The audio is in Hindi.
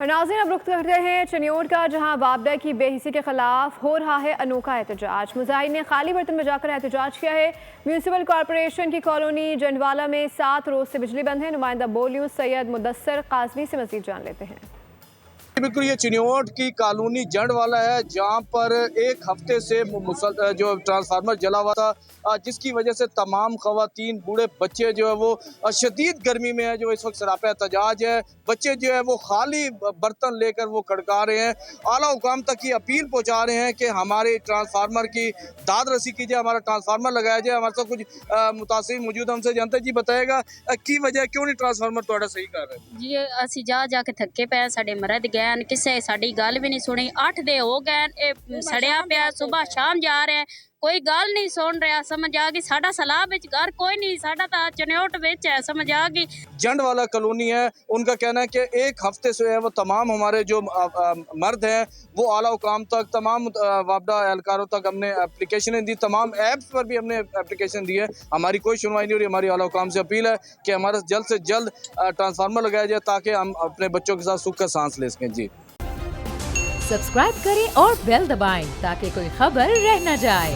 और नाज़रीन अब रुख करते हैं चनियोट का, जहां वापडा की बेहिसी के खिलाफ हो रहा है अनोखा एहतजाज। मुजाहिरीन ने खाली बर्तन में जाकर एहतजाज किया है। म्यूनसिपल कॉरपोरेशन की कॉलोनी जंडवाला में 7 रोज से बिजली बंद है। नुमाइंदा बोल न्यूज़ सैयद मुदस्सर काजमी से मजीद जान लेते हैं। बिल्कुल, ये चिनियोट की कॉलोनी जंडवाला है, जहां पर एक हफ्ते से जो ट्रांसफार्मर जला हुआ था, जिसकी वजह से तमाम खवातीन, बूढ़े बच्चे जो है वो शदीद गर्मी में है, जो इस वक्त सरापा एहतजाज है। बच्चे जो है वो खाली बर्तन लेकर वो खड़का रहे हैं, आला हुकाम तक की अपील पहुंचा रहे हैं कि हमारे ट्रांसफार्मर की दाद रसी कीजिए, हमारा ट्रांसफार्मर लगाया जाए। हमारे साथ कुछ मुतासिर मौजूद, हमसे जानते जी बताएगा की वजह क्यों नहीं ट्रांसफार्मर थोड़ा सही कर रहे जी ਅਸੀਂ ਜਾ ਕੇ ਥੱਕੇ ਪਏ ਸਾਡੇ ਮਰਦ ਗਏ ਕਿਸੇ ਸਾਡੀ ਗੱਲ ਵੀ ਨਹੀਂ ਸੁਣੀ 8 ਦੇ ਹੋ ਗਏ ਇਹ ਸੜਿਆ ਪਿਆ ਸਵੇਰ ਸ਼ਾਮ ਜਾ ਰਿਹਾ कोई गल नहीं सुन रहा समझ आ गई साडा सलाह विच घर कोई नहीं साडा ता चनियोट विच है समझ आ गई। जंड वाला कॉलोनी है, उनका कहना है कि एक हफ्ते से है वो तमाम हमारे जो मर्द हैं वो आला हुकाम तक तमाम वापडा एहलकारों तक हमने एप्लीकेशनें दी, तमाम ऐप्स पर भी हमने एप्लीकेशन दी है, हमारी कोई सुनवाई नहीं हो रही। हमारी आला हुकाम से अपील है कि हमारा जल्द से जल्द ट्रांसफार्मर लगाया जाए ताकि हम अपने बच्चों के साथ सुख का सांस ले सकें। जी सब्सक्राइब करें और बेल दबाएं ताकि कोई खबर रह न जाए।